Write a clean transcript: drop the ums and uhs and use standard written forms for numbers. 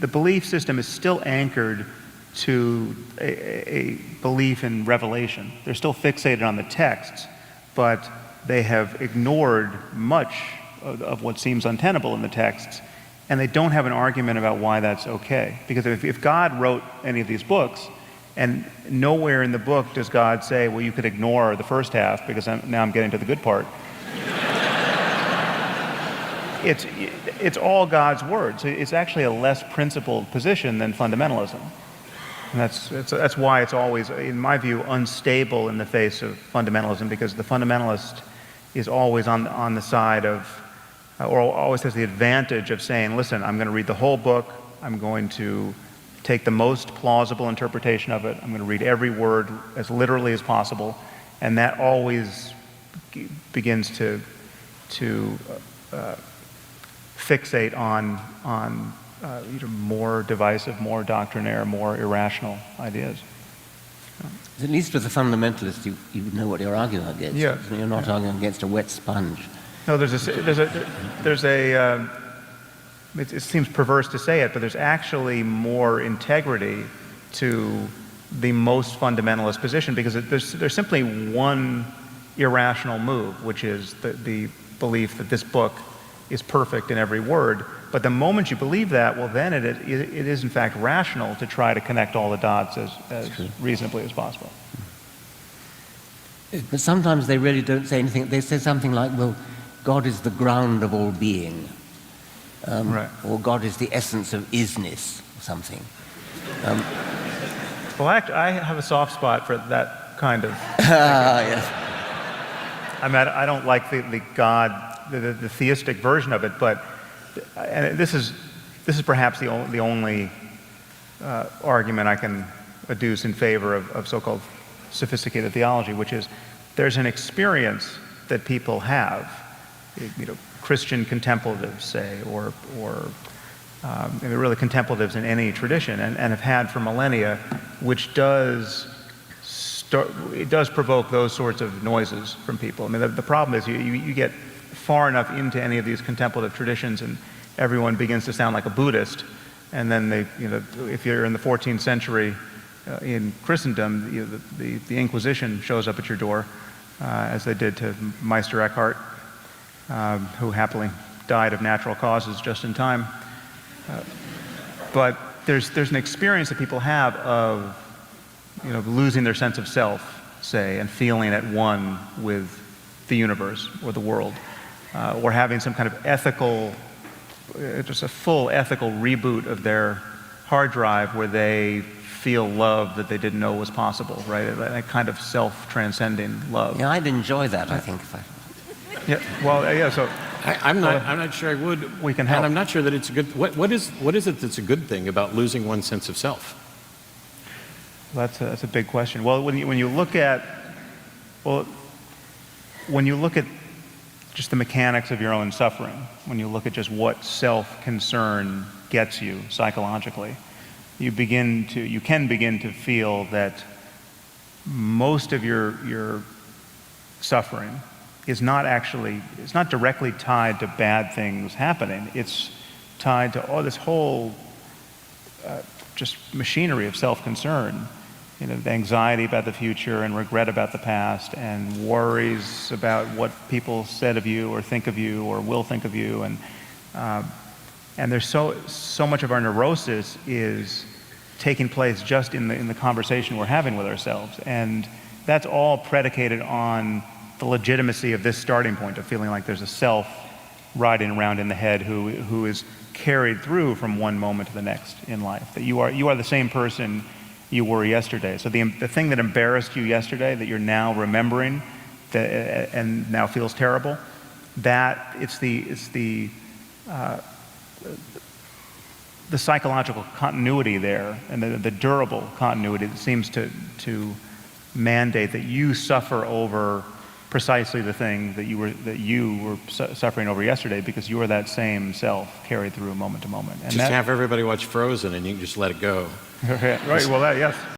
the belief system is still anchored to a belief in revelation. They're still fixated on the texts, but they have ignored much of what seems untenable in the texts, and they don't have an argument about why that's okay. Because if God wrote any of these books, and nowhere in the book does God say, well, you could ignore the first half because now I'm getting to the good part. It's all God's word. So it's actually a less principled position than fundamentalism. And that's why it's always, in my view, unstable in the face of fundamentalism, because the fundamentalist is always on the side of, or always has the advantage of saying, listen, I'm going to read the whole book, I'm going to take the most plausible interpretation of it, I'm going to read every word as literally as possible, and that always begins to fixate on more divisive, more doctrinaire, more irrational ideas. At least with a fundamentalist, you know what you're arguing against. Yeah. You're not arguing against a wet sponge. No, it seems perverse to say it, but there's actually more integrity to the most fundamentalist position, because there's simply one irrational move, which is the belief that this book is perfect in every word. But the moment you believe that, well, then it is in fact rational to try to connect all the dots as reasonably as possible. But sometimes they really don't say anything. They say something like, well, God is the ground of all being. Right. Or God is the essence of isness, or something. Well, I have a soft spot for that kind of Yes. I don't like the God, the theistic version of it, but and this is perhaps the only argument I can adduce in favor of so-called sophisticated theology, which is there's an experience that people have, Christian contemplatives, say, or really contemplatives in any tradition, and have had for millennia, which does provoke those sorts of noises from people. I mean, the problem is you get far enough into any of these contemplative traditions, and everyone begins to sound like a Buddhist, and then if you're in the 14th century in Christendom, the Inquisition shows up at your door, as they did to Meister Eckhart, who happily died of natural causes just in time. But there's an experience that people have of losing their sense of self, say, and feeling at one with the universe or the world, or having some kind of ethical, just a full ethical reboot of their hard drive where they feel love that they didn't know was possible, right? That kind of self-transcending love. Yeah, I'd enjoy that, I think. Yeah, well, yeah, so... I'm not sure I would. We can help. And I'm not sure that it's a good... What is it that's a good thing about losing one's sense of self? Well, that's a big question. Well, when you look at just the mechanics of your own suffering, when you look at just what self-concern gets you psychologically, you can begin to feel that most of your suffering is not directly tied to bad things happening. It's tied to this whole just machinery of self-concern, the anxiety about the future and regret about the past and worries about what people said of you or think of you or will think of you, and there's so much of our neurosis is taking place just in the conversation we're having with ourselves, and that's all predicated on the legitimacy of this starting point of feeling like there's a self riding around in the head who is carried through from one moment to the next in life. That you are the same person you were yesterday. So the thing that embarrassed you yesterday that you're now remembering and now feels terrible, that it's the psychological continuity there, and the durable continuity that seems to mandate that you suffer over precisely the thing that you were suffering over yesterday, because you are that same self carried through moment to moment. And just have everybody watch Frozen and you can just let it go. Right, well, yes.